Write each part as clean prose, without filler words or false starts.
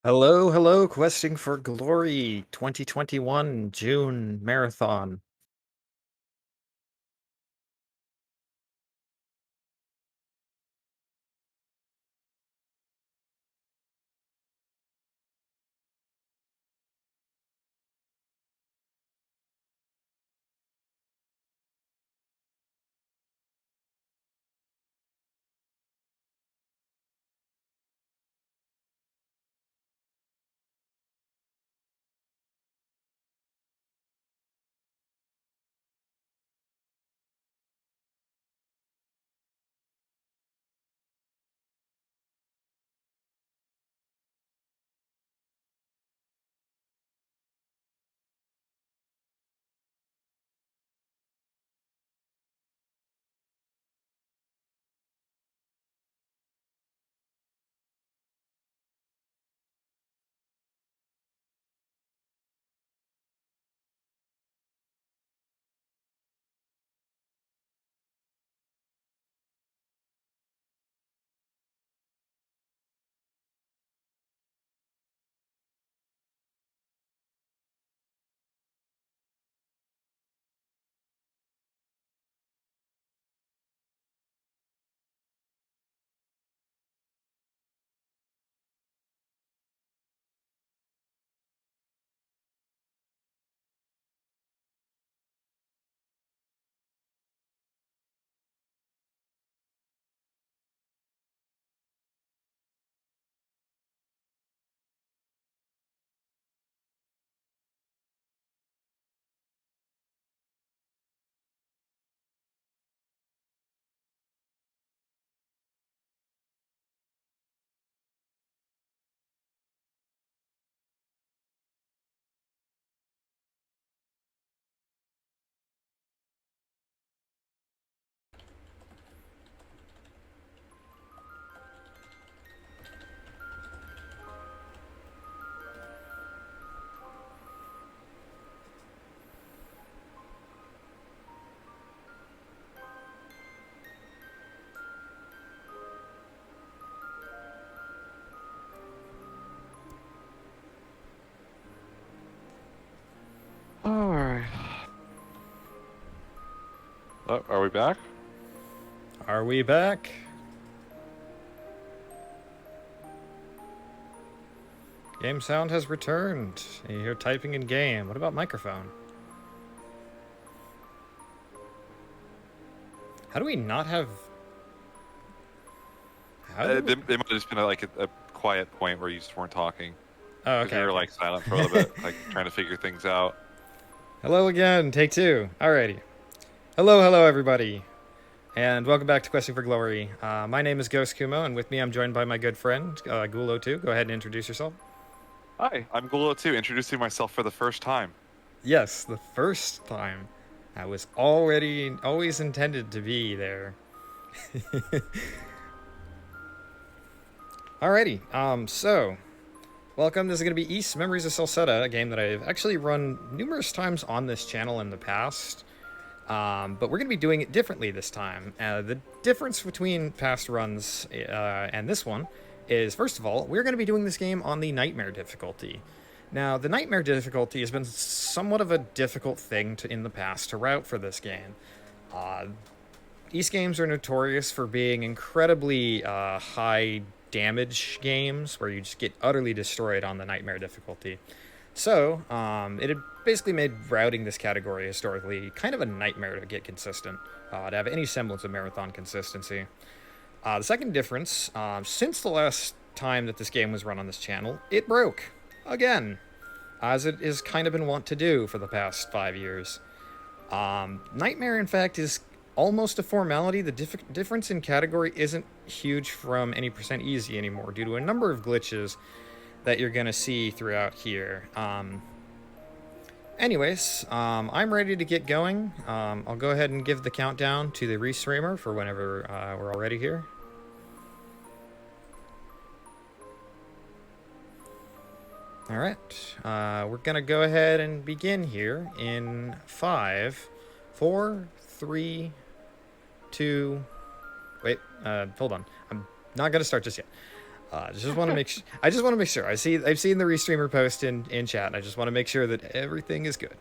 Hello, hello, Questing for Glory 2021 June Marathon. Alright. Oh, are we back? Are we back? Game sound has returned. You hear typing in game. What about microphone? How do we not have... How do we... It might have just been a quiet point where you just weren't talking. Oh, Because we okay, were okay. silent for a little bit, trying to figure things out. Hello again, take two. Alrighty. Hello, hello, everybody. And welcome back to Questing for Glory. My name is GhostKumo, and with me I'm joined by my good friend, Gulo2. Go ahead and introduce yourself. Hi, I'm Gulo too, introducing myself for the first time. Yes, the first time. I was always intended to be there. Alrighty, so, welcome. This is going to be East Memories of Celceta, a game that I've actually run numerous times on this channel in the past. But we're going to be doing it differently this time. The difference between past runs and this one is, first of all, we're going to be doing this game on the Nightmare difficulty. Now, the Nightmare difficulty has been somewhat of a difficult thing in the past to route for this game. East games are notorious for being incredibly high damage games where you just get utterly destroyed on the Nightmare difficulty. So, it had basically made routing this category historically kind of a nightmare to get consistent, to have any semblance of marathon consistency. The second difference, since the last time that this game was run on this channel, it broke. Again, as it has kind of been wont to do for the past 5 years. Nightmare, in fact, is almost a formality. The difference in category isn't huge from any percent easy anymore due to a number of glitches that you're going to see throughout here. Anyways, I'm ready to get going. I'll go ahead and give the countdown to the restreamer for whenever we're all ready here. Alright, we're going to go ahead and begin here in 5, 4, 3, 2... Wait, hold on. I'm not going to start just yet. Just want to make I just want to make sure. I've seen the restreamer post in chat, and I just want to make sure that everything is good.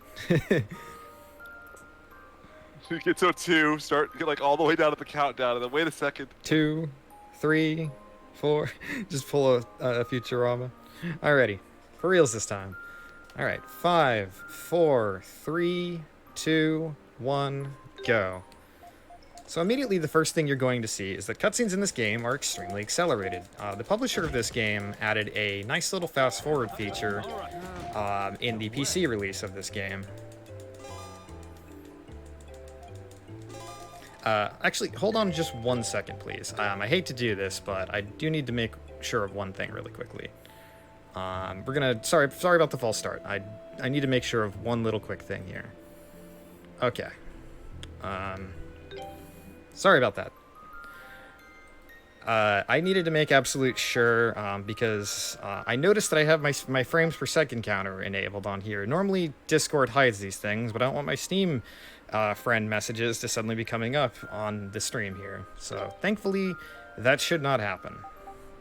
You get to 2, get like all the way down at the countdown, and then wait a second. 2, 3, 4. Just pull a Futurama. Alrighty, for reals this time. All right, 5, 4, 3, 2, 1, go. So immediately the first thing you're going to see is that cutscenes in this game are extremely accelerated. The publisher of this game added a nice little fast forward feature in the PC release of this game. Actually, hold on just 1 second, please. I hate to do this, but I do need to make sure of one thing really quickly. We're gonna... Sorry about the false start. I need to make sure of one little quick thing here. Okay. Sorry about that. I needed to make absolute sure, because I noticed that I have my frames per second counter enabled on here. Normally, Discord hides these things, but I don't want my Steam friend messages to suddenly be coming up on the stream here. So, thankfully, that should not happen.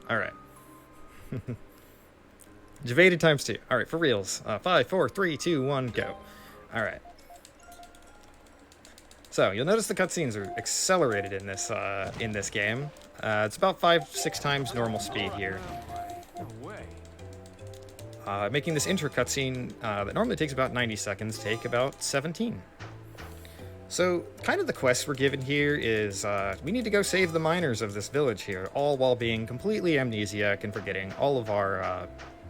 Alright. Javated times 2. Alright, for reals. 5, 4, 3, 2, 1, go. Alright. So, you'll notice the cutscenes are accelerated in this game. It's about 5-6 times normal speed here. Making this intro cutscene that normally takes about 90 seconds take about 17. So, kind of the quest we're given here is we need to go save the miners of this village here, all while being completely amnesiac and forgetting all of our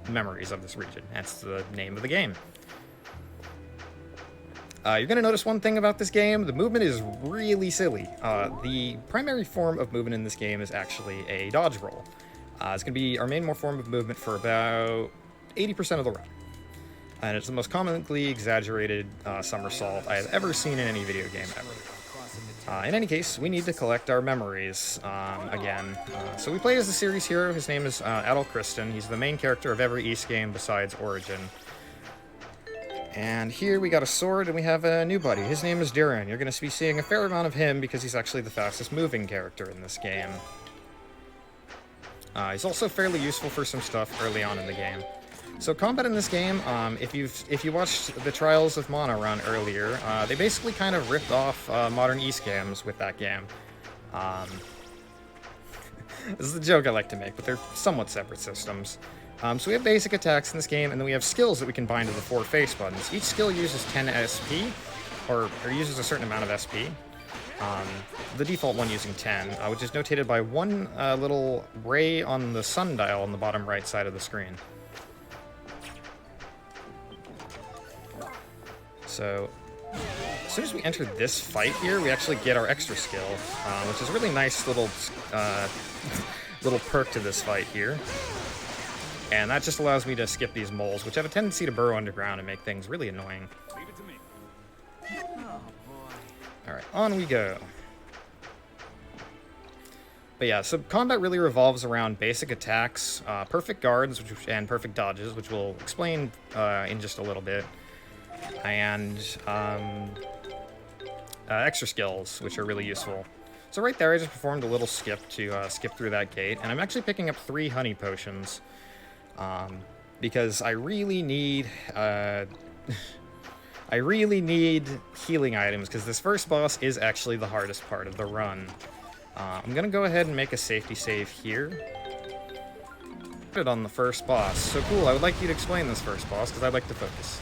memories of this region. That's the name of the game. You're going to notice one thing about this game. The movement is really silly. The primary form of movement in this game is actually a dodge roll. It's going to be our main form of movement for about 80% of the run. And it's the most commonly exaggerated somersault I have ever seen in any video game ever. In any case, we need to collect our memories again. So we play as the series hero. His name is Adol Kristen. He's the main character of every Ys game besides Origin. And here we got a sword, and we have a new buddy. His name is Duran. You're going to be seeing a fair amount of him because he's actually the fastest moving character in this game. He's also fairly useful for some stuff early on in the game. So combat in this game, if you watched the Trials of Mana run earlier, they basically kind of ripped off modern Ys games with that game. This is the joke I like to make, but they're somewhat separate systems. So we have basic attacks in this game, and then we have skills that we can bind to the 4 face buttons. Each skill uses 10 SP, or uses a certain amount of SP. The default one using 10, which is notated by one little ray on the sundial on the bottom right side of the screen. So, as soon as we enter this fight here, we actually get our extra skill, which is a really nice little perk to this fight here. And that just allows me to skip these moles, which have a tendency to burrow underground and make things really annoying. Leave it to me. Alright, on we go. But yeah, so combat really revolves around basic attacks, perfect guards, and perfect dodges, which we'll explain in just a little bit. And extra skills, which are really useful. So right there, I just performed a little skip to skip through that gate, and I'm actually picking up 3 honey potions. Because I really need healing items, because this first boss is actually the hardest part of the run. I'm gonna go ahead and make a safety save here. Put it on the first boss. So cool, I would like you to explain this first boss, because I'd like to focus.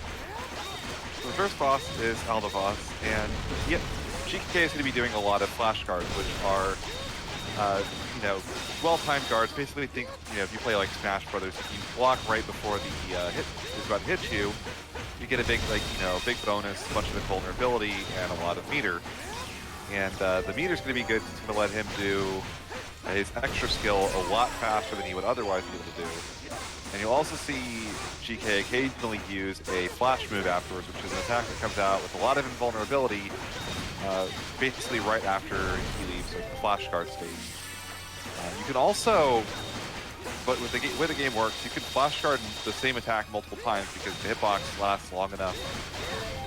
So the first boss is Aldavas, and yep, GK is going to be doing a lot of flash guards, which are well-timed guards. Basically, think, if you play like Smash Brothers, if you block right before the hit is about to hit you, you get a big, big bonus, a bunch of invulnerability, and a lot of meter. And the meter's going to be good. It's going to let him do his extra skill a lot faster than he would otherwise be able to do. And you'll also see GK occasionally use a flash move afterwards, which is an attack that comes out with a lot of invulnerability, basically right after he leaves the flash guard stage. You can also, but with the way the game works, you can flash guard the same attack multiple times because the hitbox lasts long enough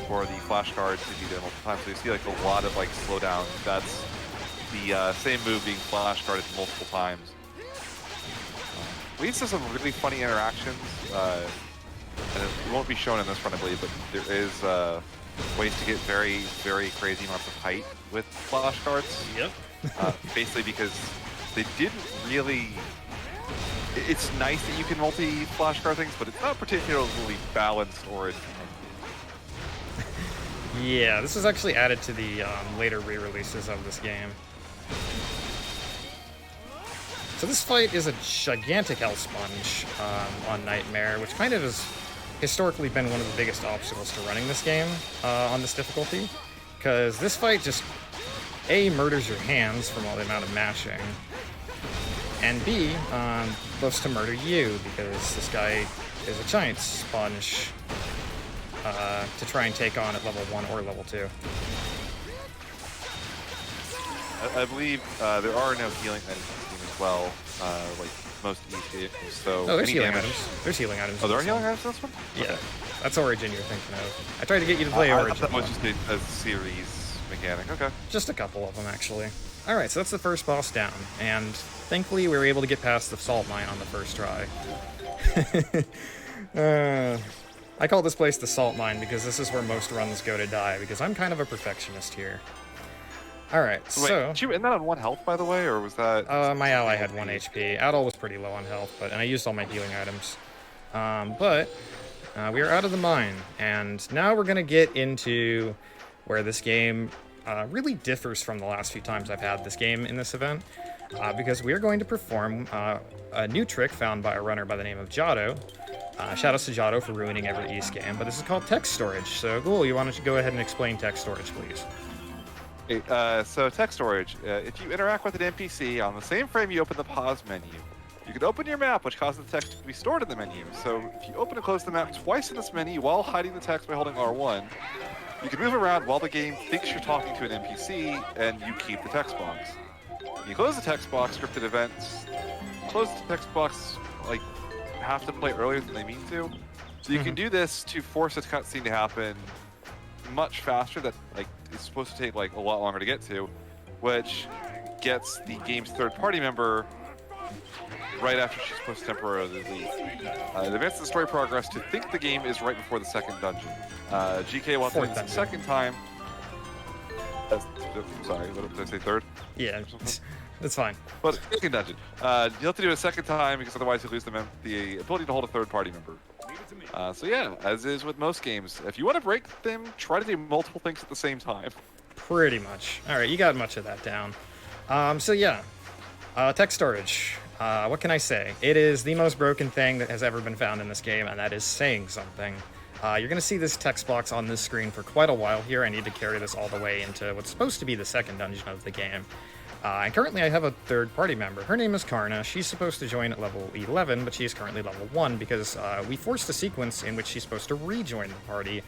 for the flash guard to be there multiple times. So you see like a lot of slowdown. That's the same move being flash guarded multiple times. leads to some really funny interactions. And it won't be shown in this run, I believe, but there is ways to get very, very crazy amounts of height with flashcards. Yep. Basically because they didn't really... It's nice that you can multi-flashcard things, but it's not particularly balanced or interesting. Yeah, this was actually added to the later re-releases of this game. So this fight is a gigantic hell sponge on Nightmare, which kind of has historically been one of the biggest obstacles to running this game on this difficulty, because this fight just A, murders your hands from all the amount of mashing, and B, loves to murder you, because this guy is a giant sponge to try and take on at level 1 or level 2. I believe there are no healing items in this game as well, like most EC. So Oh, there's any healing damage... items. There's healing items. Oh, there are in healing this items in this one? one. Yeah, Okay. that's Origin you're thinking of. I tried to get you to play I Origin. thought that was just a series mechanic. Okay. Just a couple of them, actually. Alright, so that's the first boss down, and thankfully we were able to get past the salt mine on the first try. I call this place the salt mine because this is where most runs go to die, because I'm kind of a perfectionist here. Alright, Wait, so... did you end that on 1 health, by the way, or was that... my ally had 1 HP. Adol was pretty low on health, and I used all my healing items. We are out of the mine, and now we're going to get into where this game really differs from the last few times I've had this game in this event, because we are going to perform a new trick found by a runner by the name of Jado. Shoutouts to Jado for ruining every East game, but this is called text storage. So, Ghoul, you want to go ahead and explain text storage, please? So text storage, if you interact with an NPC on the same frame you open the pause menu, you can open your map, which causes the text to be stored in the menu. So if you open and close the map twice in this menu while hiding the text by holding R1, you can move around while the game thinks you're talking to an NPC, and you keep the text box. You close the text box, scripted events, close the text box, like, have to play earlier than they mean to. So you can do this to force a cutscene to happen much faster, that like is supposed to take like a lot longer to get to, which gets the game's third-party member right after she's supposed to temporarily leave. It advances the story progress to think the game is right before the second dungeon. GK wants to the second time. Sorry, what did I say, third? Yeah, that's fine. But second dungeon. You'll have to do it a second time because otherwise you lose the ability to hold a third-party member. So yeah, as is with most games, if you want to break them, try to do multiple things at the same time. Pretty much. Alright, you got much of that down. So yeah, text storage. What can I say? It is the most broken thing that has ever been found in this game, and that is saying something. You're going to see this text box on this screen for quite a while here. I need to carry this all the way into what's supposed to be the second dungeon of the game. And currently I have a third-party member. Her name is Karna. She's supposed to join at level 11, but she's currently level 1 because we forced a sequence in which she's supposed to rejoin the party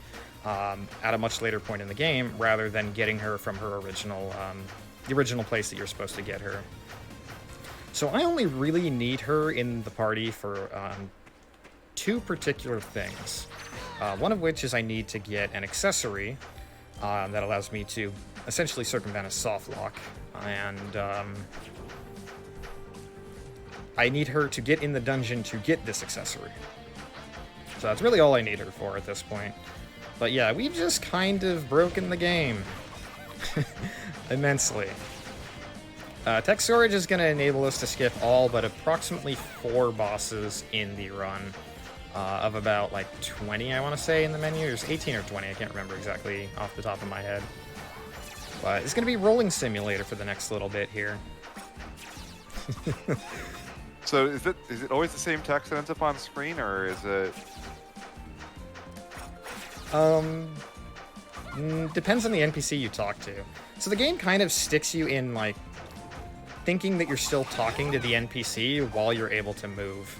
at a much later point in the game, rather than getting her from her original, the original place that you're supposed to get her. So I only really need her in the party for 2 particular things. One of which is I need to get an accessory that allows me to essentially circumvent a soft lock, and I need her to get in the dungeon to get this accessory. So that's really all I need her for at this point. But yeah, we've just kind of broken the game immensely. Text storage is going to enable us to skip all but approximately 4 bosses in the run. Of about like 20, I want to say, in the menu. There's 18 or 20, I can't remember exactly off the top of my head. But it's going to be Rolling Simulator for the next little bit here. So is it always the same text that ends up on screen, or is it... Depends on the NPC you talk to. So the game kind of sticks you in, like, thinking that you're still talking to the NPC while you're able to move.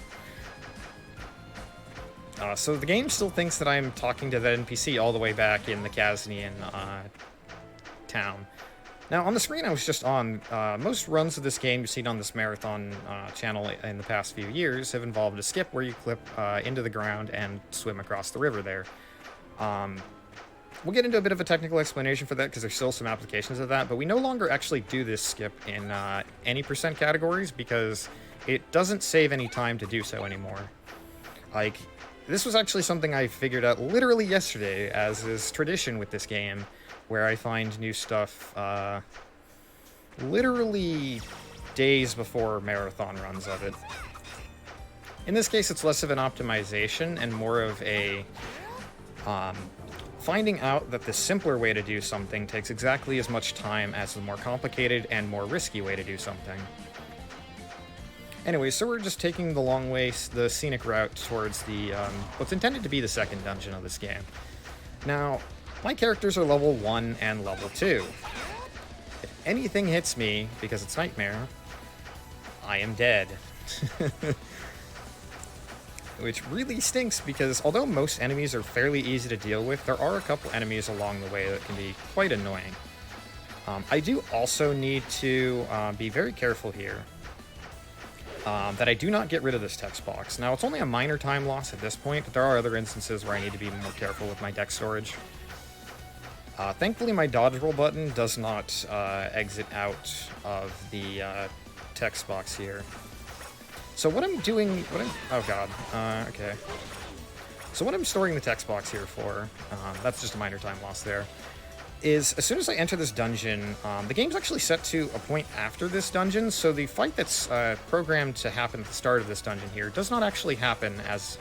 So the game still thinks that I'm talking to that NPC all the way back in the Kaznian town. Now, on the screen I was just on, most runs of this game you've seen on this marathon channel in the past few years have involved a skip where you clip into the ground and swim across the river there. we'll get into a bit of a technical explanation for that because there's still some applications of that, but we no longer actually do this skip in any percent categories because it doesn't save any time to do so anymore. Like, this was actually something I figured out literally yesterday, as is tradition with this game, where I find new stuff literally days before marathon runs of it. In this case, it's less of an optimization and more of a finding out that the simpler way to do something takes exactly as much time as the more complicated and more risky way to do something. Anyway, so we're just taking the long way, the scenic route towards the what's intended to be the second dungeon of this game. Now, my characters are level 1 and level 2. If anything hits me, because it's Nightmare, I am dead. Which really stinks because although most enemies are fairly easy to deal with, there are a couple enemies along the way that can be quite annoying. I do also need to be very careful here that I do not get rid of this text box. Now, it's only a minor time loss at this point, but there are other instances where I need to be more careful with my deck storage. Thankfully, my dodge roll button does not exit out of the text box here. So what I'm doing, oh god, okay. So what I'm storing the text box here for, that's just a minor time loss there, is as soon as I enter this dungeon, the game's actually set to a point after this dungeon, so the fight that's programmed to happen at the start of this dungeon here does not actually happen as,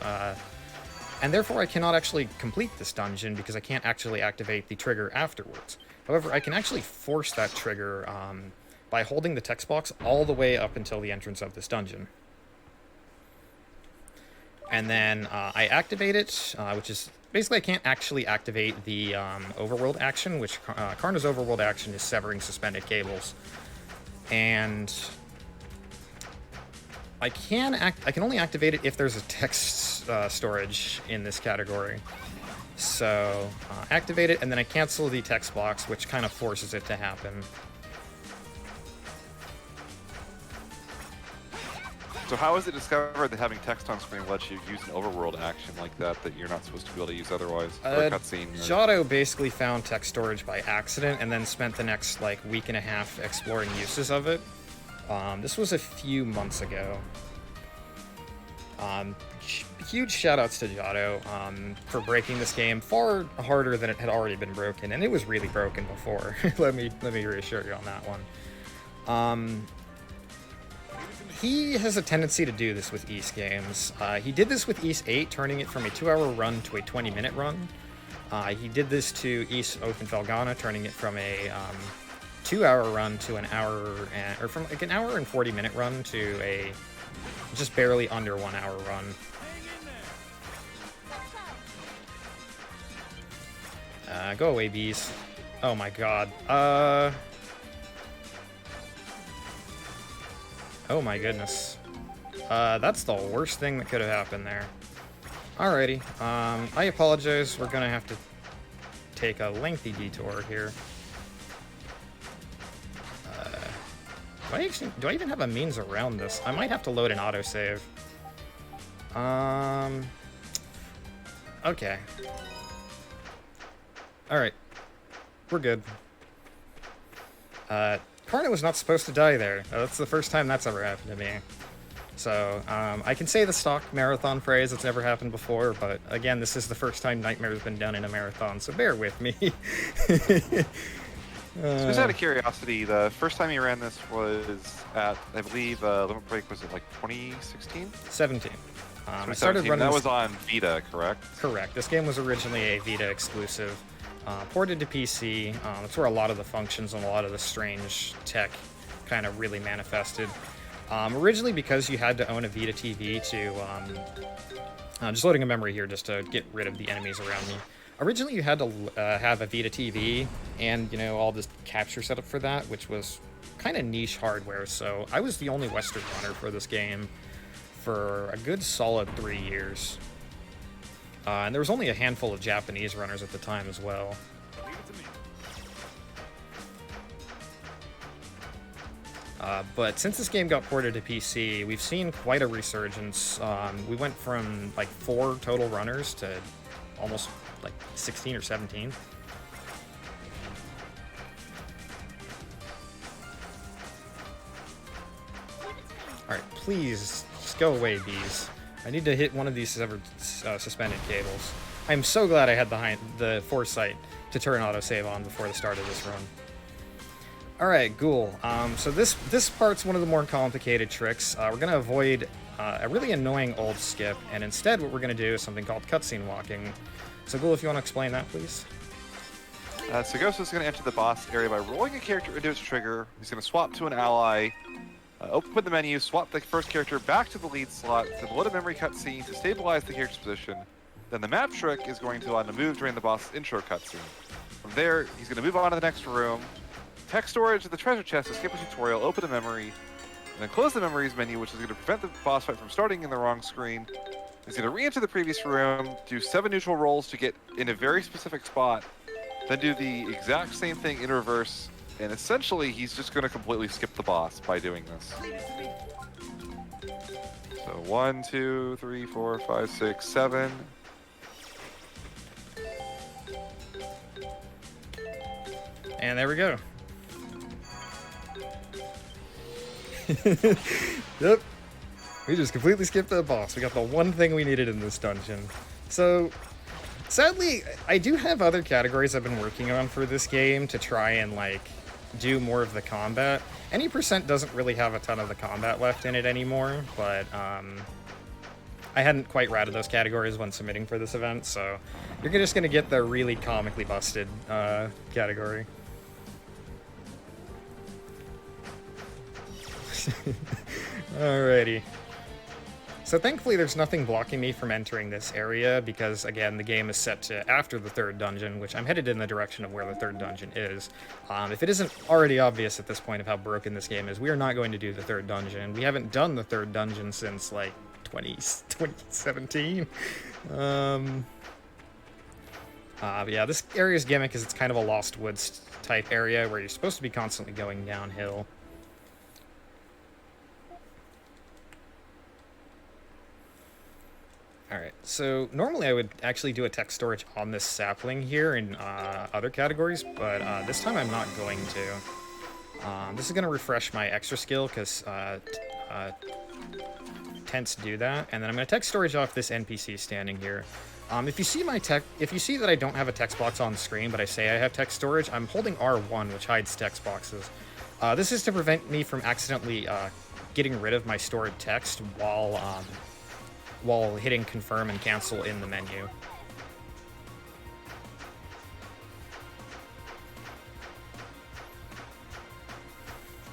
and therefore I cannot actually complete this dungeon because I can't actually activate the trigger afterwards. However, I can actually force that trigger by holding the text box all the way up until the entrance of this dungeon. And then I activate it, which is basically I can't actually activate the overworld action, which Karna's overworld action is severing suspended cables. And I can only activate it if there's a text storage in this category. So activate it, and then I cancel the text box, which kind of forces it to happen. So how is it discovered that having text on screen lets you use an overworld action like that you're not supposed to be able to use otherwise? Or a cutscene? Giotto basically found text storage by accident and then spent the next like week and a half exploring uses of it. This was a few months ago. Huge shoutouts to Giotto for breaking this game far harder than it had already been broken, and it was really broken before. let me reassure you on that one. He has a tendency to do this with Ys games. He did this with Ys 8, turning it from a 2-hour run to a 20-minute run. He did this to Ys Oath-in-Felghana, turning it from a 2-hour run to an hour, or from like an hour and 40-minute run to a just barely under 1-hour run. Go away, bees. Oh my god. Oh my goodness. That's the worst thing that could have happened there. Alrighty. I apologize. We're gonna have to take a lengthy detour here. Do I even have a means around this? I might have to load an autosave. Okay. Alright. We're good. Karna was not supposed to die there. That's the first time that's ever happened to me. So, I can say the stock marathon phrase that's never happened before, but again, this is the first time Nightmare's been done in a marathon, so bear with me. So just out of curiosity, the first time you ran this was at, I believe, Limit Break, was it like 2016? 17. I started running that was on Vita, correct? Correct. This game was originally a Vita exclusive. Ported to PC. That's where a lot of the functions and a lot of the strange tech kind of really manifested. Originally because you had to own a Vita TV to... just loading a memory here just to get rid of the enemies around me. Originally you had to have a Vita TV and, you know, all this capture setup for that, which was kind of niche hardware, so I was the only Western runner for this game for a good solid 3 years. And there was only a handful of Japanese runners at the time as well. But since this game got ported to PC, we've seen quite a resurgence. We went from like 4 total runners to almost like 16 or 17. please, just go away, bees. I need to hit one of these severed suspended cables. I'm so glad I had the foresight to turn autosave on before the start of this run. Alright, Ghoul. So this part's one of the more complicated tricks. We're going to avoid a really annoying old skip, and instead what we're going to do is something called cutscene walking. So Ghoul, if you want to explain that, please. So Ghost is going to enter the boss area by rolling a character into its trigger. He's going to swap to an ally, open the menu, swap the first character back to the lead slot, then load a memory cutscene to stabilize the character's position. Then the map trick is going to allow him to move during the boss intro cutscene. From there, he's going to move on to the next room, tech storage of the treasure chest, escape a tutorial, open a memory, and then close the memories menu, which is going to prevent the boss fight from starting in the wrong screen. He's going to re-enter the previous room, do 7 neutral rolls to get in a very specific spot, then do the exact same thing in reverse, and essentially he's just going to completely skip the boss by doing this. So 1, 2, 3, 4, 5, 6, 7. And there we go. Yep. We just completely skipped the boss. We got the one thing we needed in this dungeon. So, sadly, I do have other categories I've been working on for this game to try and, like, do more of the combat. Any percent doesn't really have a ton of the combat left in it anymore, but, I hadn't quite routed those categories when submitting for this event, so you're just gonna get the really comically busted, category. Alrighty. So thankfully there's nothing blocking me from entering this area because, again, the game is set to after the third dungeon, which I'm headed in the direction of where the third dungeon is. If it isn't already obvious at this point of how broken this game is, we are not going to do the third dungeon. We haven't done the third dungeon since, like, 2017. But yeah, this area's gimmick is it's kind of a Lost Woods type area where you're supposed to be constantly going downhill. Alright, so normally I would actually do a tech storage on this sapling here in other categories, but this time I'm not going to. This is going to refresh my extra skill, because tents do that, and then I'm going to tech storage off this NPC standing here. If you see that I don't have a text box on screen, but I say I have text storage, I'm holding R1, which hides text boxes. This is to prevent me from accidentally getting rid of my stored text while hitting confirm and cancel in the menu.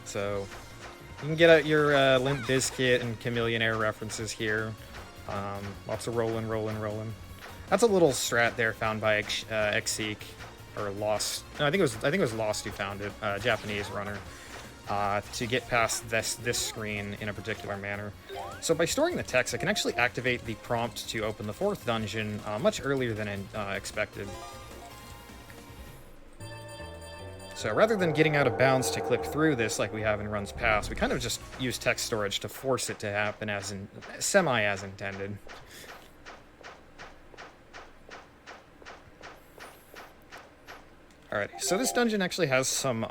So you can get out your Limp Bizkit and Chameleonaire references here. Lots of rolling. That's a little strat there found by Xseek, or Lost. No, I think it was Lost who found it. Japanese runner. To get past this screen in a particular manner. So by storing the text, I can actually activate the prompt to open the fourth dungeon much earlier than expected. So rather than getting out of bounds to clip through this like we have in runs past, we kind of just use text storage to force it to happen as intended. Alrighty, so this dungeon actually has some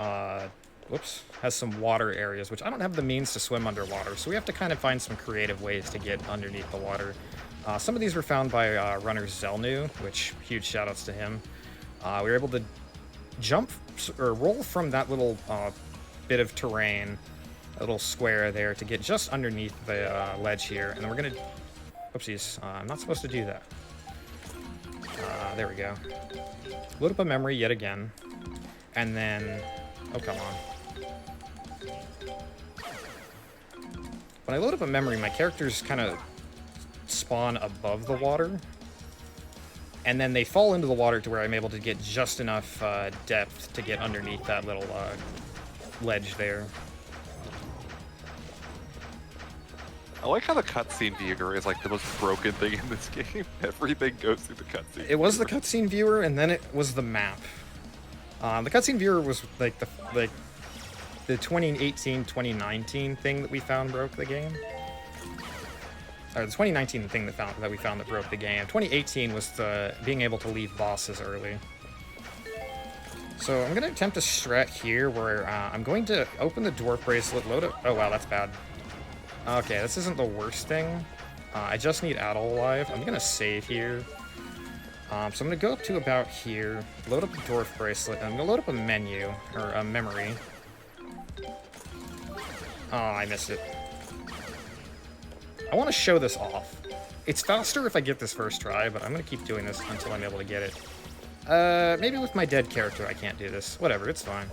water areas, which I don't have the means to swim underwater, so we have to kind of find some creative ways to get underneath the water. Some of these were found by runner Zelnu, which huge shoutouts to him. We were able to jump or roll from that little bit of terrain, a little square there, to get just underneath the ledge here, and then we're gonna... Oopsies, I'm not supposed to do that. There we go. Load up a memory yet again, and then... Oh, come on. When I load up a memory, my characters kind of spawn above the water, and then they fall into the water to where I'm able to get just enough depth to get underneath that little ledge there. I like how the cutscene viewer is like the most broken thing in this game. Everything goes through the cutscene. It was the cutscene viewer, and then it was the map. The cutscene viewer was like the 2018-2019 thing that we found broke the game. Or the 2019 thing that we found that broke the game. 2018 was the being able to leave bosses early. So I'm going to attempt a strat here where I'm going to open the dwarf bracelet, load it. Oh wow, that's bad. Okay, this isn't the worst thing. I just need Adol alive. I'm gonna save here. So I'm gonna go up to about here, load up the dwarf bracelet, and I'm gonna load up a menu, or a memory. Oh, I missed it. I want to show this off. It's faster if I get this first try, but I'm gonna keep doing this until I'm able to get it. Maybe with my dead character I can't do this. Whatever, it's fine.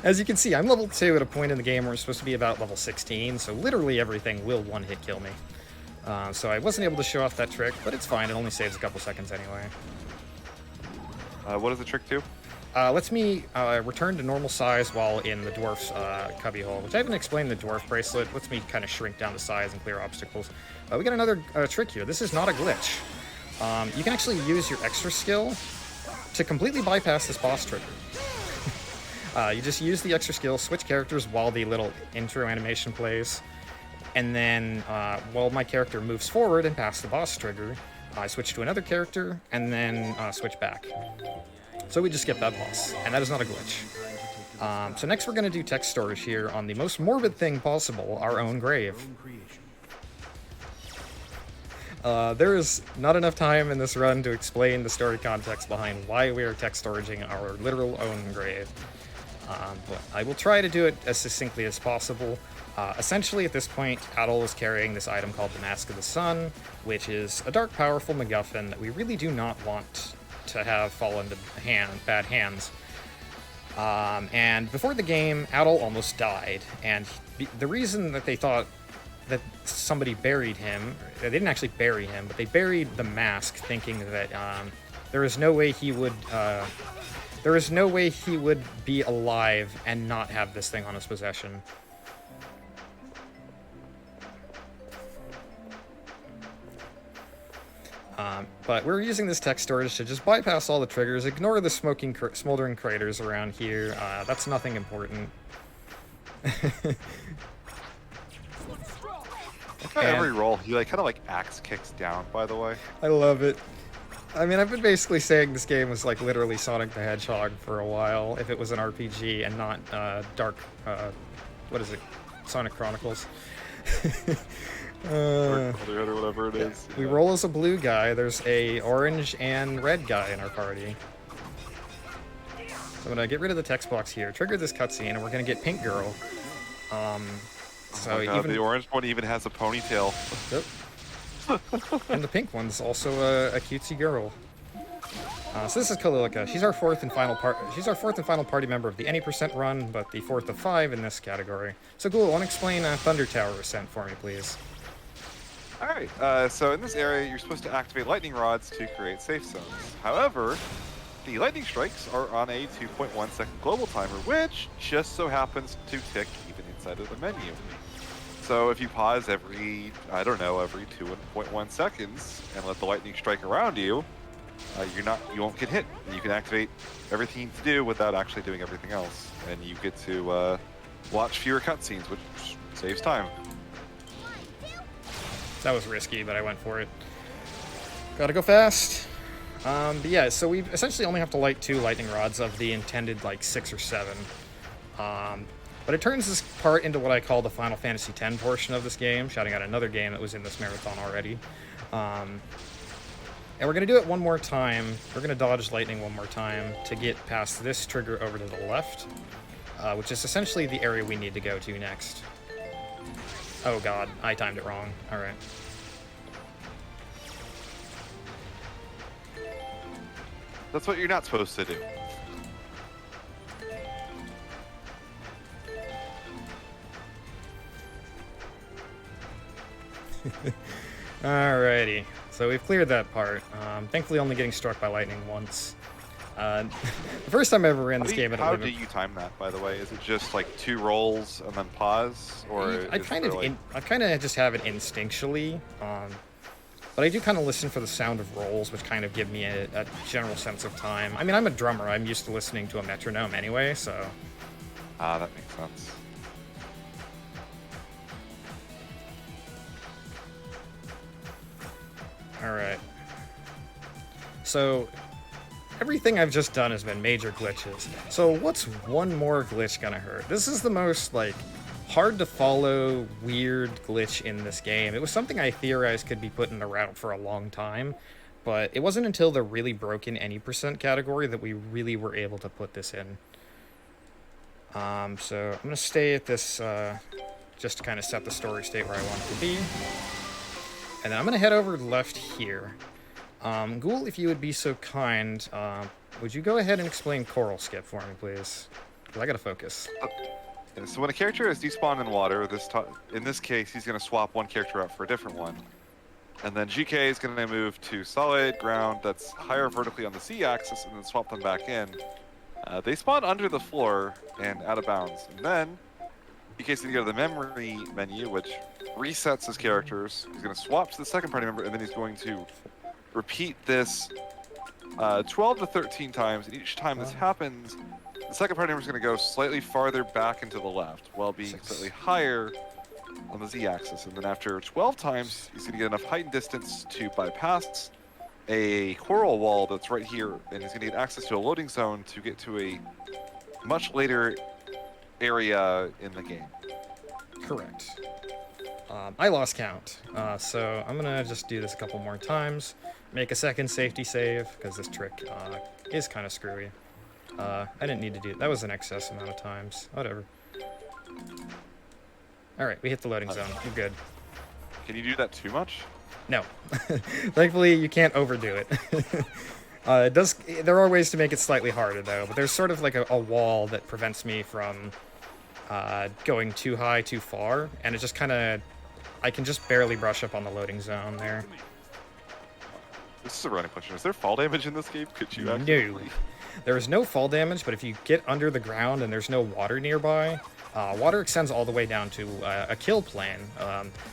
As you can see, I'm level 2 at a point in the game where I'm supposed to be about level 16, so literally everything will one-hit kill me. So I wasn't able to show off that trick, but it's fine. It only saves a couple seconds anyway. What does the trick do? Lets me return to normal size while in the dwarf's cubbyhole, which I haven't explained. The dwarf bracelet lets me kind of shrink down the size and clear obstacles. We got another trick here. This is not a glitch. You can actually use your extra skill to completely bypass this boss trigger. You just use the extra skill, switch characters while the little intro animation plays, and then while my character moves forward and past the boss trigger, I switch to another character, and then switch back. So we just skip that boss, and that is not a glitch. So next we're going to do text storage here on the most morbid thing possible, our own grave. There is not enough time in this run to explain the story context behind why we are text storaging our literal own grave. But I will try to do it as succinctly as possible. Essentially, at this point, Adol is carrying this item called the Mask of the Sun, which is a dark, powerful MacGuffin that we really do not want to have fall into bad hands. And before the game, Adol almost died, and the reason that they thought that somebody buried him, they didn't actually bury him, but they buried the mask, thinking that there is no way he would be alive and not have this thing on his possession. But we're using this text storage to just bypass all the triggers, ignore the smoldering craters around here. That's nothing important. Every roll, he kind of axe kicks down, by the way. I love it. I mean, I've been basically saying this game was like literally Sonic the Hedgehog for a while, if it was an RPG and not Dark, what is it, Sonic Chronicles. Or whatever it is. We roll as a blue guy. There's a orange and red guy in our party. So I'm gonna get rid of the text box here, trigger this cutscene, and we're gonna get Pink Girl. So God, the orange one even has a ponytail. Yep. And the pink one's also a cutesy girl. So this is Kalilika. She's our fourth and final party member of the Any Percent run, but the fourth of 5 in this category. So Ghoul, want to explain Thunder Tower Ascent for me, please? Alright, so in this area, you're supposed to activate lightning rods to create safe zones. However, the lightning strikes are on a 2.1 second global timer, which just so happens to tick even inside of the menu. So if you pause every 2.1 seconds and let the lightning strike around you, you won't get hit. You can activate everything you need to do without actually doing everything else, and you get to watch fewer cutscenes, which saves time. That was risky, but I went for it. Gotta go fast. But yeah, so we essentially only have to light 2 lightning rods of the intended 6 or 7. But it turns this part into what I call the Final Fantasy X portion of this game, shouting out another game that was in this marathon already. And we're going to do it one more time. We're going to dodge lightning one more time to get past this trigger over to the left, which is essentially the area we need to go to next. Oh god, I timed it wrong. Alright. That's what you're not supposed to do. Alrighty, so we've cleared that part. Thankfully only getting struck by lightning once. The first time I ever ran this game at a How limit... do you time that, by the way? Is it just 2 rolls and then pause? Or I kind of just have it instinctually, but I do kind of listen for the sound of rolls, which kind of give me a general sense of time. I mean, I'm a drummer. I'm used to listening to a metronome anyway, so... Ah, that makes sense. Alright. So, everything I've just done has been major glitches. So what's one more glitch gonna hurt? This is the most, like, hard to follow, weird glitch in this game. It was something I theorized could be put in the route for a long time, but it wasn't until the really broken any percent category that we really were able to put this in. So I'm gonna stay at this, just to kind of set the story state where I want it to be. And then I'm gonna head over left here. Ghoul, if you would be so kind, would you go ahead and explain Coral Skip for me, please? Because I gotta focus. So when a character is despawned in water, in this case, he's going to swap one character out for a different one. And then GK is going to move to solid ground that's higher vertically on the Z-axis and then swap them back in. They spawn under the floor and out of bounds. And then GK's going to go to the memory menu, which resets his characters. He's going to swap to the second party member, and then he's going to repeat this 12 to 13 times. And each time this happens, the second party member is going to go slightly farther back into the left, while being slightly higher on the Z-axis. And then after 12 times, he's going to get enough height and distance to bypass a coral wall that's right here, and he's going to get access to a loading zone to get to a much later area in the game. Correct. I lost count, so I'm gonna just do this a couple more times. Make a second safety save, because this trick is kind of screwy. I didn't need to do it. That was an excess amount of times. Whatever. Alright, we hit the loading zone. We're good. Can you do that too much? No. Thankfully, you can't overdo it. There are ways to make it slightly harder, though, but there's sort of like a wall that prevents me from going too high, too far, and it just kind of... I can just barely brush up on the loading zone there. This is a running question. Is there fall damage in this game? Could you actually... No. There is no fall damage, but if you get under the ground and there's no water nearby, water extends all the way down to a kill plane,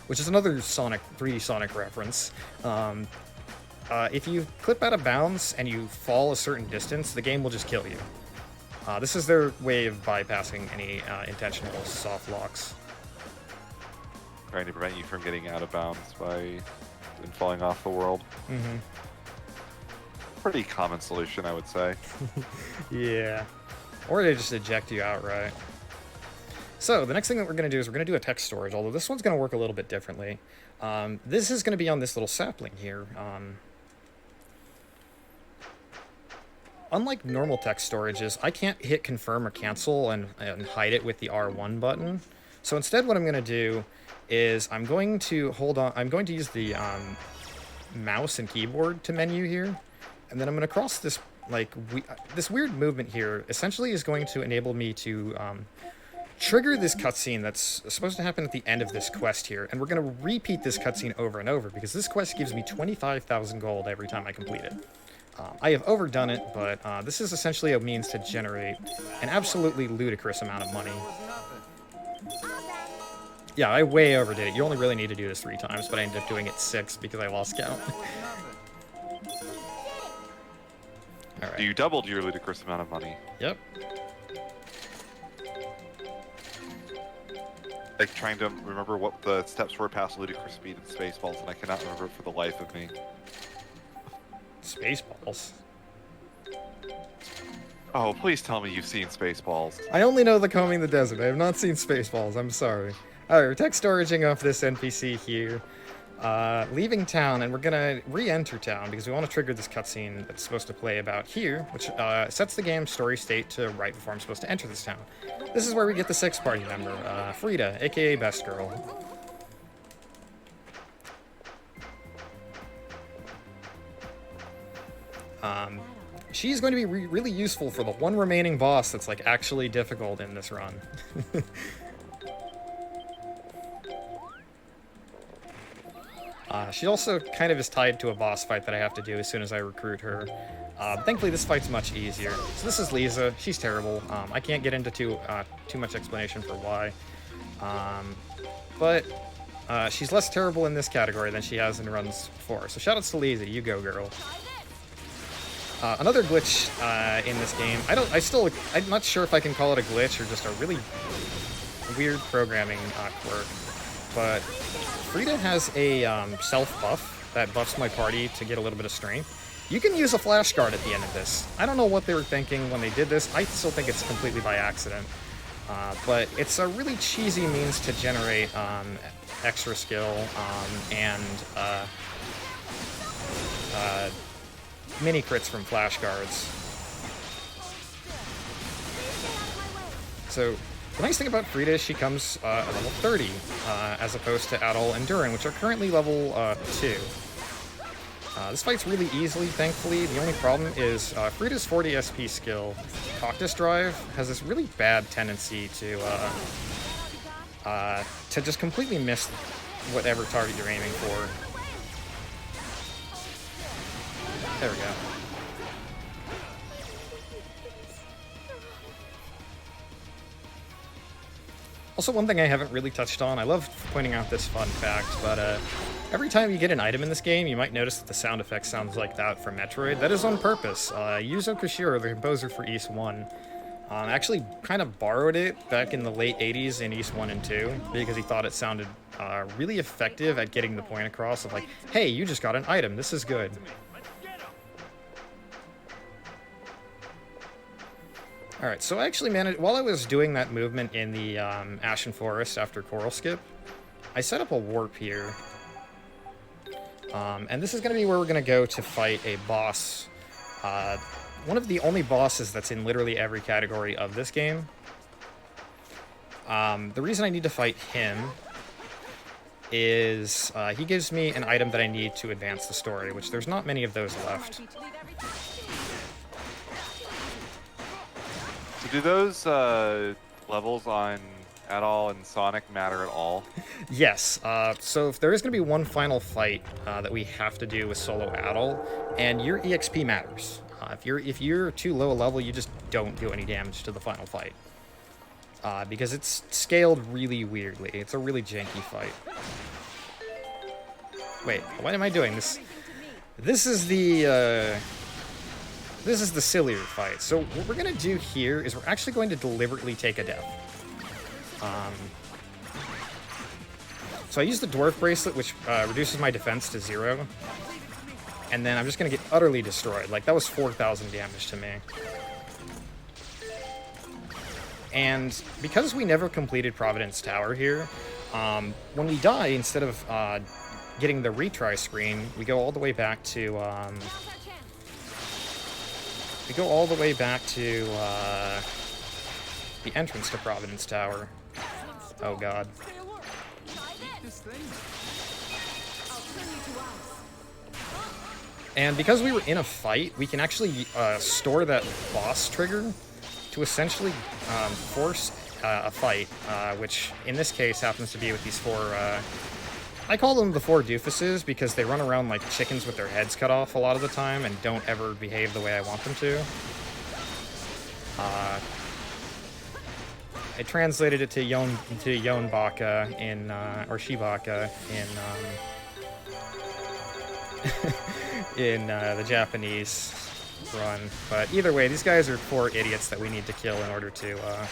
which is another 3D Sonic reference. If you clip out of bounds and you fall a certain distance, the game will just kill you. This is their way of bypassing any intentional soft locks. Trying to prevent you from getting out of bounds and falling off the world. Mm-hmm. Pretty common solution, I would say. Yeah. Or they just eject you outright. So, the next thing that we're going to do is we're going to do a text storage, although this one's going to work a little bit differently. This is going to be on this little sapling here. Unlike normal text storages, I can't hit confirm or cancel and hide it with the R1 button. So instead what I'm going to do is I'm going to use the mouse and keyboard to menu here. And then I'm going to cross this, this weird movement here essentially is going to enable me to trigger this cutscene that's supposed to happen at the end of this quest here. And we're going to repeat this cutscene over and over because this quest gives me 25,000 gold every time I complete it. I have overdone it, but this is essentially a means to generate an absolutely ludicrous amount of money. Yeah, I way overdid it. You only really need to do this 3 times, but I ended up doing it 6 because I lost count. Alright. You doubled your ludicrous amount of money. Yep. Like trying to remember what the steps were past ludicrous speed and Spaceballs, and I cannot remember it for the life of me. Spaceballs? Oh, please tell me you've seen Spaceballs. I only know the Combing the Desert. I have not seen Spaceballs. I'm sorry. Alright, we're text storaging off this NPC here. Leaving town, and we're gonna re-enter town because we want to trigger this cutscene that's supposed to play about here, which sets the game's story state to right before I'm supposed to enter this town. This is where we get the 6th party member, Frida, aka Best Girl. She's going to be really useful for the one remaining boss that's like actually difficult in this run. She also kind of is tied to a boss fight that I have to do as soon as I recruit her. Thankfully, this fight's much easier. So this is Lisa. She's terrible. I can't get into too much explanation for why. But she's less terrible in this category than she has in runs before. So shoutouts to Lisa. You go, girl. Another glitch in this game. I'm not sure if I can call it a glitch or just a really weird programming quirk. But Frida has a self buff that buffs my party to get a little bit of strength. You can use a flash guard at the end of this. I don't know what they were thinking when they did this. I still think it's completely by accident. But it's a really cheesy means to generate extra skill and mini crits from flash guards. So the nice thing about Frida is she comes at level 30, as opposed to Adol and Durin, which are currently level 2. This fight's really easily, thankfully. The only problem is Frida's 40 SP skill, Cactus Drive, has this really bad tendency to just completely miss whatever target you're aiming for. There we go. Also, one thing I haven't really touched on, I love pointing out this fun fact, but every time you get an item in this game, you might notice that the sound effect sounds like that from Metroid. That is on purpose. Yuzo Koshiro, the composer for Ys 1, actually kind of borrowed it back in the late 80s in Ys 1 and 2, because he thought it sounded really effective at getting the point across of like, hey, you just got an item, this is good. Alright, so I actually managed, while I was doing that movement in the Ashen Forest after Coral Skip, I set up a warp here. And this is going to be where we're going to go to fight a boss. One of the only bosses that's in literally every category of this game. The reason I need to fight him is he gives me an item that I need to advance the story, which there's not many of those left. So do those levels on Adol and Sonic matter at all? Yes. So if there is going to be one final fight that we have to do with solo Adol, and your EXP matters. If you're too low a level, you just don't do any damage to the final fight. Because it's scaled really weirdly. It's a really janky fight. Wait, what am I doing? This is the sillier fight. So what we're going to do here is we're actually going to deliberately take a death. So I use the Dwarf Bracelet, which reduces my defense to 0. And then I'm just going to get utterly destroyed. Like, that was 4,000 damage to me. And because we never completed Providence Tower here, when we die, instead of getting the retry screen, we go all the way back to... the entrance to Providence Tower. Oh god. And because we were in a fight, we can actually store that boss trigger to essentially force a fight, which in this case happens to be with these 4... I call them the 4 doofuses because they run around like chickens with their heads cut off a lot of the time and don't ever behave the way I want them to. I translated it to Yon Baka in, or Shibaka in the Japanese run. But either way, these guys are 4 idiots that we need to kill in order to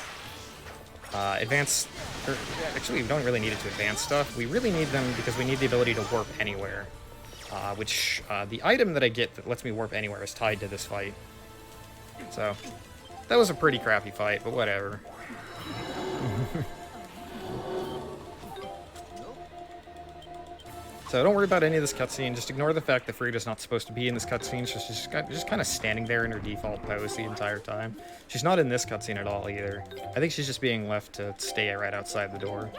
advance. Or, actually, we don't really need it to advance stuff. We really need them because we need the ability to warp anywhere. Which, the item that I get that lets me warp anywhere is tied to this fight. So, that was a pretty crappy fight, but whatever. So don't worry about any of this cutscene. Just ignore the fact that Frida's not supposed to be in this cutscene. She's just kind of standing there in her default pose the entire time. She's not in this cutscene at all either. I think she's just being left to stay right outside the door.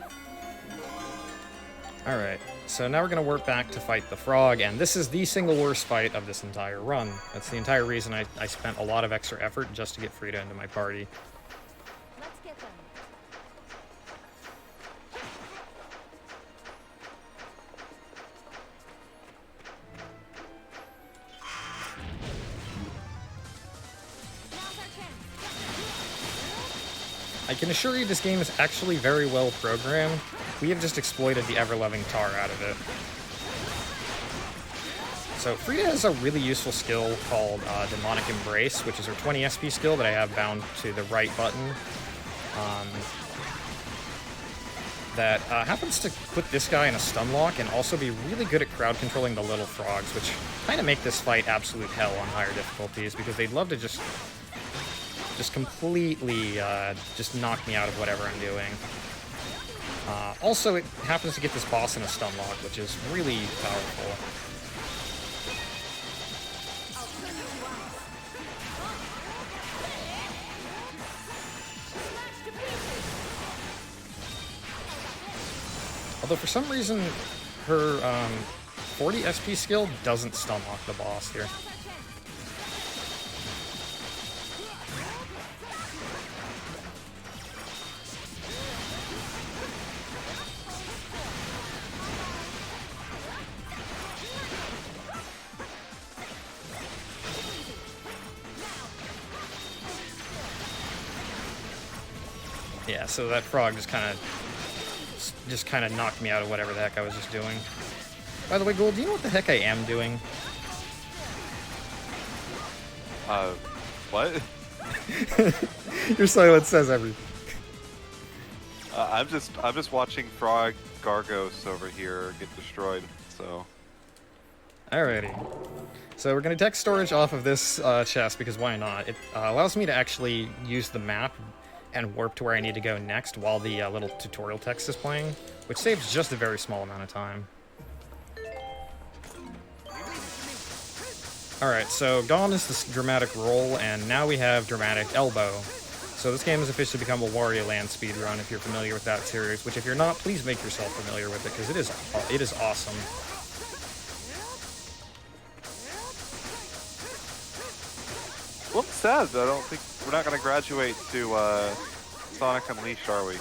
Alright, so now we're going to work back to fight the frog, and this is the single worst fight of this entire run. That's the entire reason I spent a lot of extra effort just to get Frida into my party. Let's get them. I can assure you this game is actually very well programmed. We have just exploited the ever-loving tar out of it. So Frida has a really useful skill called Demonic Embrace, which is her 20 SP skill that I have bound to the right button. that happens to put this guy in a stun lock and also be really good at crowd controlling the little frogs, which kind of make this fight absolute hell on higher difficulties because they'd love to just completely just knock me out of whatever I'm doing. Also, it happens to get this boss in a stun lock, which is really powerful. Although for some reason, her 40 SP skill doesn't stun lock the boss here. Yeah, so that frog just kind of knocked me out of whatever the heck I was just doing. By the way, Gould, do you know what the heck I am doing? What? Your silence says everything. I'm just watching Frog Gargos over here get destroyed. So. Alrighty. So we're gonna text storage off of this chest because why not? It allows me to actually use the map and warp to where I need to go next while the little tutorial text is playing, which saves just a very small amount of time. Alright, so gone is this dramatic roll, and now we have dramatic elbow. So this game has officially become a Wario Land speedrun if you're familiar with that series, which if you're not, please make yourself familiar with it, because it is awesome. Well, it's sad. I don't think we're not going to graduate to Sonic Unleashed, are we?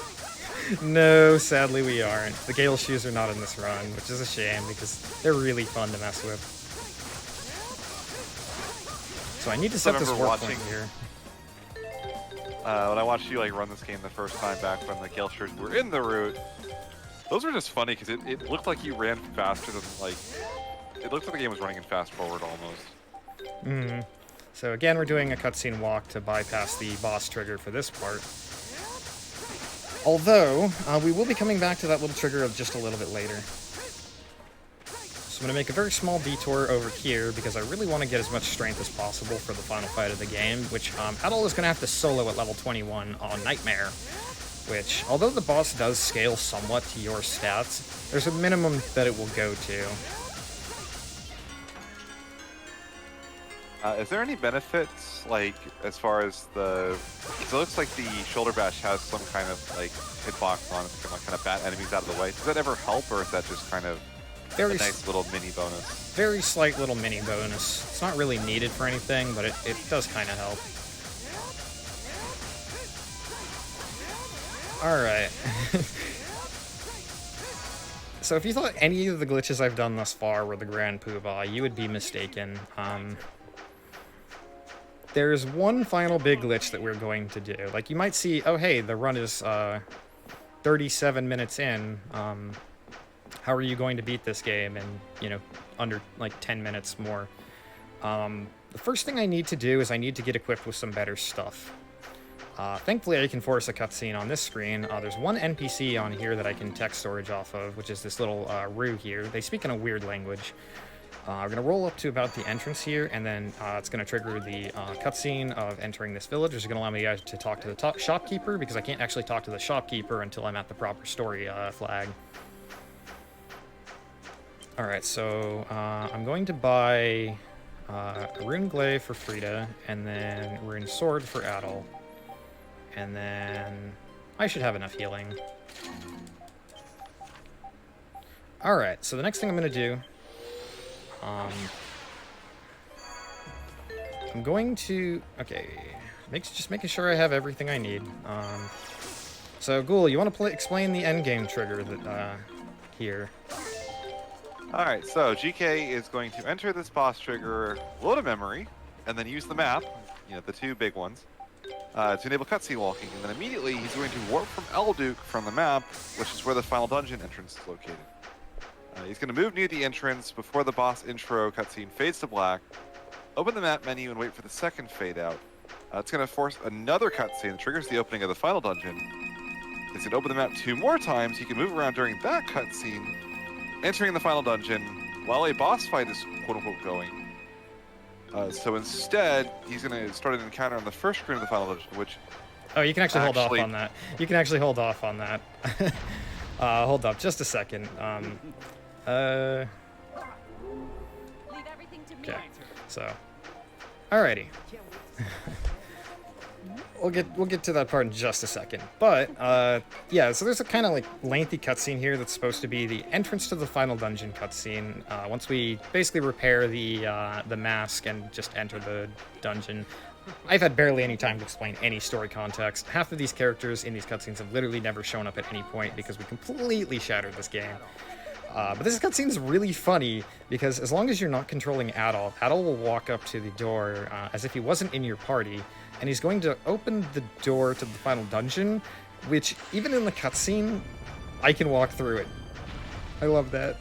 No, sadly we aren't. The Gale shoes are not in this run, which is a shame because they're really fun to mess with. So I need to set this warp point here. When I watched you like run this game the first time back when the Gale shoes were in the route, those were just funny because it looked like you ran faster than like it looked like the game was running in fast forward almost. Mm-hmm. So again, we're doing a cutscene walk to bypass the boss trigger for this part. Although, we will be coming back to that little trigger just a little bit later. So I'm going to make a very small detour over here because I really want to get as much strength as possible for the final fight of the game, which Adol is going to have to solo at level 21 on Nightmare. Which, although the boss does scale somewhat to your stats, there's a minimum that it will go to. Is there any benefits, like, as far as the... So it looks like the shoulder bash has some kind of, like, hitbox on it to kind of bat enemies out of the way. Does that ever help, or is that just kind of a nice little mini bonus? Very slight little mini bonus. It's not really needed for anything, but it does kind of help. Alright. So if you thought any of the glitches I've done thus far were the Grand Poobah, you would be mistaken. There's one final big glitch that we're going to do. Like, you might see, oh hey, the run is 37 minutes in. How are you going to beat this game in, you know, under like 10 minutes more? The first thing I need to do is I need to get equipped with some better stuff. Thankfully, I can force a cutscene on this screen. There's one NPC on here that I can text storage off of, which is this little Roo here. They speak in a weird language. We're going to roll up to about the entrance here, and then it's going to trigger the cutscene of entering this village, which is going to allow me to talk to the shopkeeper, because I can't actually talk to the shopkeeper until I'm at the proper story flag. Alright, so I'm going to buy a Rune Glaive for Frida, and then Rune Sword for Adol. And then I should have enough healing. Alright, so the next thing I'm going to do... I'm going to... Okay, just making sure I have everything I need. So, Ghoul, you want to explain the endgame trigger that here? Alright, so GK is going to enter this boss trigger, load a memory, and then use the map, you know, the two big ones, to enable cutscene walking, and then immediately he's going to warp from Elduke from the map, which is where the final dungeon entrance is located. He's going to move near the entrance before the boss intro cutscene fades to black, open the map menu and wait for the second fade out. It's going to force another cutscene that triggers the opening of the final dungeon. is it open the map 2 more times, he can move around during that cutscene, entering the final dungeon while a boss fight is quote-unquote going. So instead, he's going to start an encounter on the first screen of the final dungeon, which... Oh, you can actually hold off on that. You can actually hold off on that. Hold up, just a second. Leave everything to me. Okay, so, alrighty. We'll get to that part in just a second. But yeah, so there's a kind of like lengthy cutscene here that's supposed to be the entrance to the final dungeon cutscene. Once we basically repair the mask and just enter the dungeon. I've had barely any time to explain any story context. Half of these characters in these cutscenes have literally never shown up at any point because we completely shattered this game. But this cutscene is really funny because as long as you're not controlling Adol, Adol will walk up to the door as if he wasn't in your party, and he's going to open the door to the final dungeon, which, even in the cutscene, I can walk through it. I love that.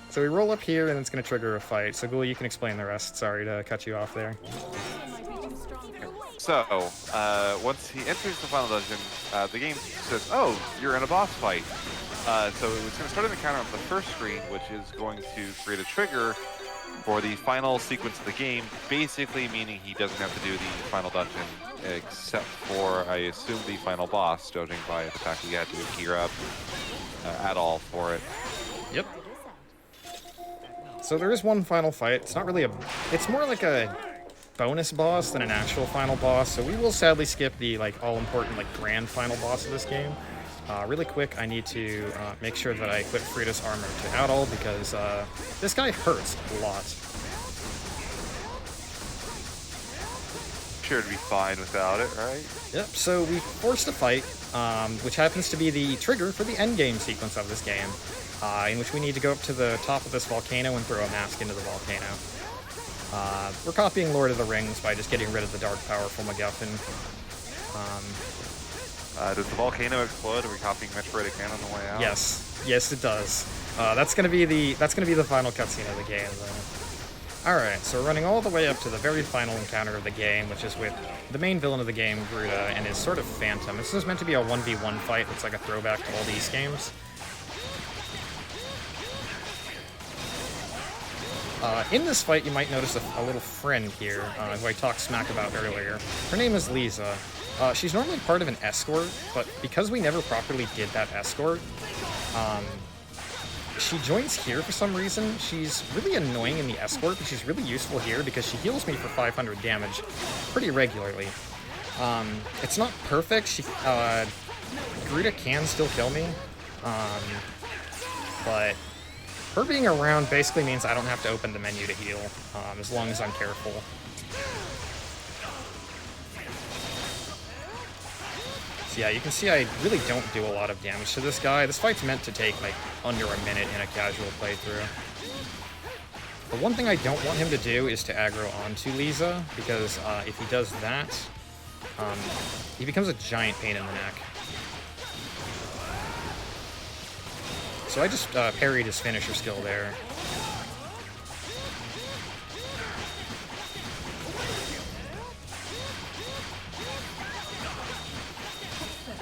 So we roll up here, and it's going to trigger a fight. So, Ghoul, you can explain the rest. Sorry to cut you off there. So, once he enters the final dungeon, the game says, oh, you're in a boss fight. So it's going to start an encounter on the first screen, which is going to create a trigger for the final sequence of the game, basically meaning he doesn't have to do the final dungeon, except for, I assume, the final boss, judging by the fact that you had to gear up at all for it. Yep. So there is one final fight. It's not really a... It's more like a bonus boss than an actual final boss, so we will sadly skip the, like, all-important, like, grand final boss of this game. Really quick, I need to make sure that I equip Frida's armor to Adol because this guy hurts a lot. Sure to be fine without it, right? Yep, so we forced a fight, which happens to be the trigger for the endgame sequence of this game, in which we need to go up to the top of this volcano and throw a mask into the volcano. We're copying Lord of the Rings by just getting rid of the dark powerful MacGuffin. Does the volcano explode? Are we copying Metroid again on the way out? Yes, it does. That's gonna be the final cutscene of the game, though. All right, so we're running all the way up to the very final encounter of the game, which is with the main villain of the game, Gruta, and his sort of Phantom. This is meant to be a 1v1 fight. It's like a throwback to all these games. In this fight, you might notice a little friend here, who I talked smack about earlier. Her name is Lisa. She's normally part of an escort, but because we never properly did that escort, she joins here for some reason. She's really annoying in the escort, but she's really useful here because she heals me for 500 damage pretty regularly. It's not perfect. Gruta can still kill me, but her being around basically means I don't have to open the menu to heal, as long as I'm careful. So yeah, you can see I really don't do a lot of damage to this guy. This fight's meant to take like under a minute in a casual playthrough. The one thing I don't want him to do is to aggro onto Lisa, because if he does that, he becomes a giant pain in the neck. So I just parried his finisher skill there.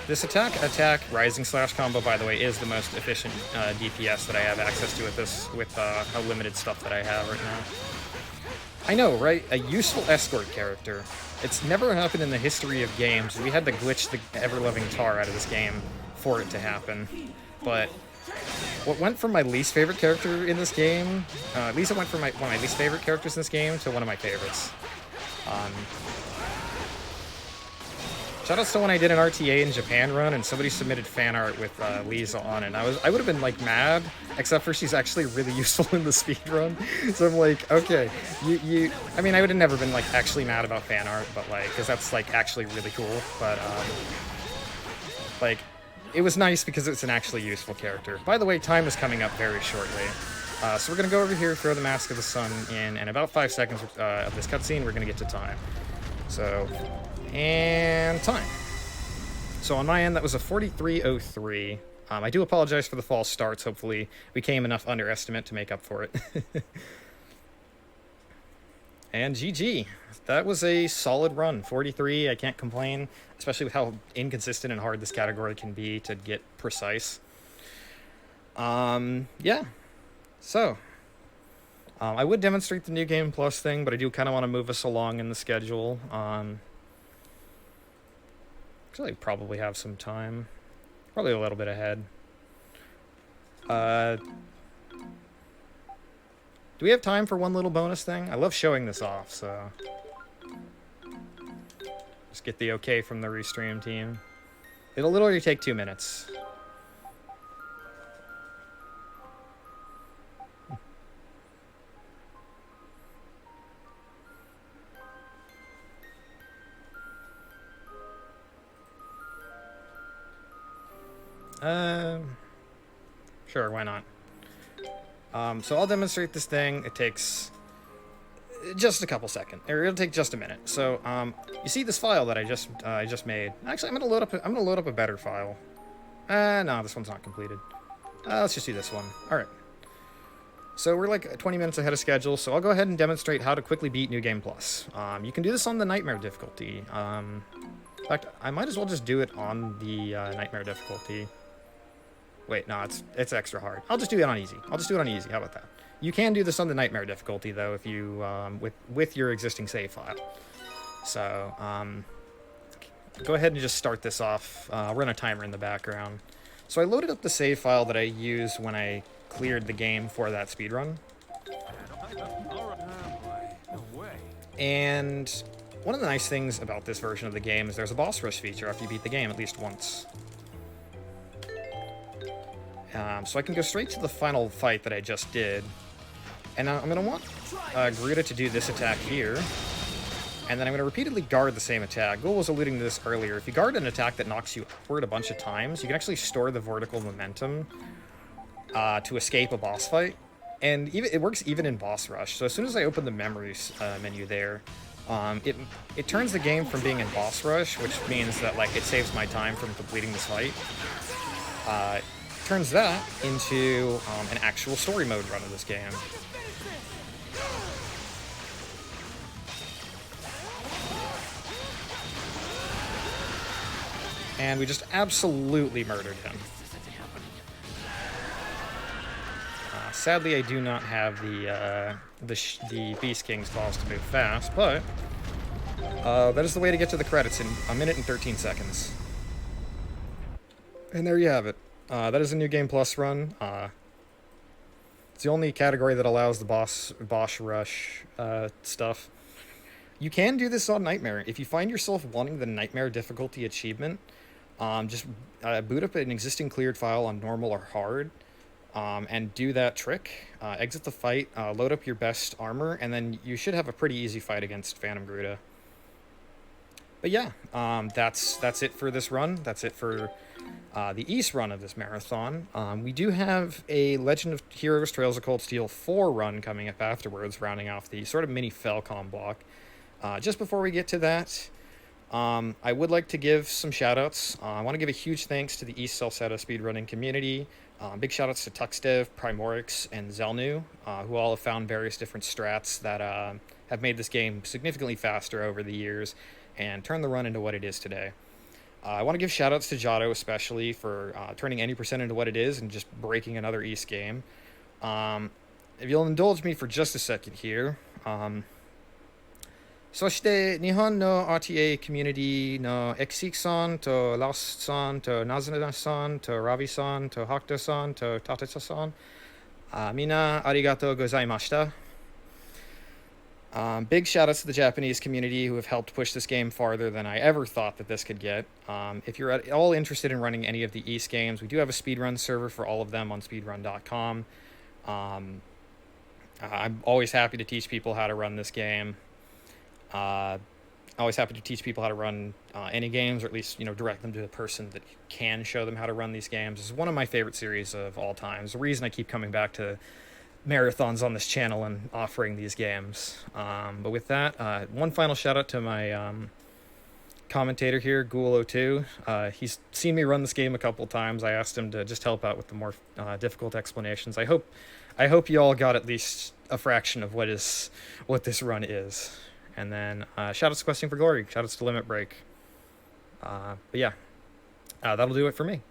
This attack rising slash combo, by the way, is the most efficient DPS that I have access to with how limited stuff that I have right now. I know, right? A useful escort character. It's never happened in the history of games. We had to glitch the ever-loving tar out of this game for it to happen. But what went from my least favorite character in this game, Lisa went from one of my least favorite characters in this game to one of my favorites. Shoutouts to when I did an RTA in Japan run and somebody submitted fan art with Lisa on it. And I would have been like mad, except for she's actually really useful in the speedrun. So I'm like, okay, I mean, I would have never been like actually mad about fan art, but like, because that's like actually really cool. But like, it was nice because it's an actually useful character. By the way, time is coming up very shortly. So we're gonna go over here, throw the Mask of the Sun in, and about 5 seconds of this cutscene, we're gonna get to time. So. And time. So on my end, that was a 43:03. I do apologize for the false starts. Hopefully, we came enough underestimate to make up for it. And GG. That was a solid run. 43, I can't complain, especially with how inconsistent and hard this category can be to get precise. Yeah. So, I would demonstrate the New Game Plus thing, but I do kind of want to move us along in the schedule. Actually, I probably have some time. Probably a little bit ahead. Do we have time for one little bonus thing? I love showing this off, so... Just get the okay from the Restream team. It'll literally take 2 minutes. Sure, why not? So I'll demonstrate this thing. It takes just a couple seconds, or it'll take just a minute. So, you see this file that I just made? Actually, I'm gonna load up a better file. No, this one's not completed. Let's just do this one. All right. So we're like 20 minutes ahead of schedule. So I'll go ahead and demonstrate how to quickly beat New Game Plus. You can do this on the Nightmare difficulty. In fact, I might as well just do it on the Nightmare difficulty. Wait, no, it's extra hard. I'll just do it on easy. How about that? You can do this on the Nightmare difficulty, though, if you with your existing save file. So, go ahead and just start this off. I'll run a timer in the background. So I loaded up the save file that I used when I cleared the game for that speedrun. And one of the nice things about this version of the game is there's a boss rush feature after you beat the game at least once. So I can go straight to the final fight that I just did. And I'm going to want Garuda to do this attack here. And then I'm going to repeatedly guard the same attack. Ghoul was alluding to this earlier. If you guard an attack that knocks you upward a bunch of times, you can actually store the vertical momentum to escape a boss fight. And it works even in boss rush. So as soon as I open the memories menu there, it turns the game from being in boss rush, which means that like it saves my time from completing this fight. Turns that into an actual story mode run of this game. And we just absolutely murdered him. Sadly, I do not have the Beast King's balls to move fast, but that is the way to get to the credits in 1 minute and 13 seconds. And there you have it. That is a New Game Plus run. It's the only category that allows the boss rush stuff. You can do this on Nightmare. If you find yourself wanting the Nightmare difficulty achievement, just boot up an existing cleared file on normal or hard, and do that trick. Exit the fight, load up your best armor, and then you should have a pretty easy fight against Phantom Garuda. But yeah, that's it for this run. That's it for the East run of this marathon. We do have a Legend of Heroes Trails of Cold Steel 4 run coming up afterwards, rounding off the sort of mini Falcom block. Just before we get to that, I would like to give some shoutouts. I want to give a huge thanks to the East Celceta speedrunning community. Big shoutouts to Tuxdev, Primorix, and Zelnu, who all have found various different strats that have made this game significantly faster over the years and turned the run into what it is today. I want to give shoutouts to Jotto especially for turning any percent into what it is and just breaking another East game. If you'll indulge me for just a second here. そして日本の RTA コミュニティのエクシクさんとラスさんとナズナさんとラビさんとハクタさんとタテタさん、みんなありがとうございました。Big shout outs to the Japanese community who have helped push this game farther than I ever thought that this could get. If you're at all interested in running any of the East games, we do have a speedrun server for all of them on speedrun.com. I'm always happy to teach people how to run this game. Always happy to teach people how to run any games, or at least, direct them to a person that can show them how to run these games. It's one of my favorite series of all time. It's the reason I keep coming back to marathons on this channel and offering these games. But with that, one final shout out to my commentator here, Ghoul02. He's seen me run this game a couple times. I asked him to just help out with the more difficult explanations. I hope I hope you all got at least a fraction of what this run is. And then shoutouts to Questing for Glory, shoutouts to Limit Break. But yeah, that'll do it for me.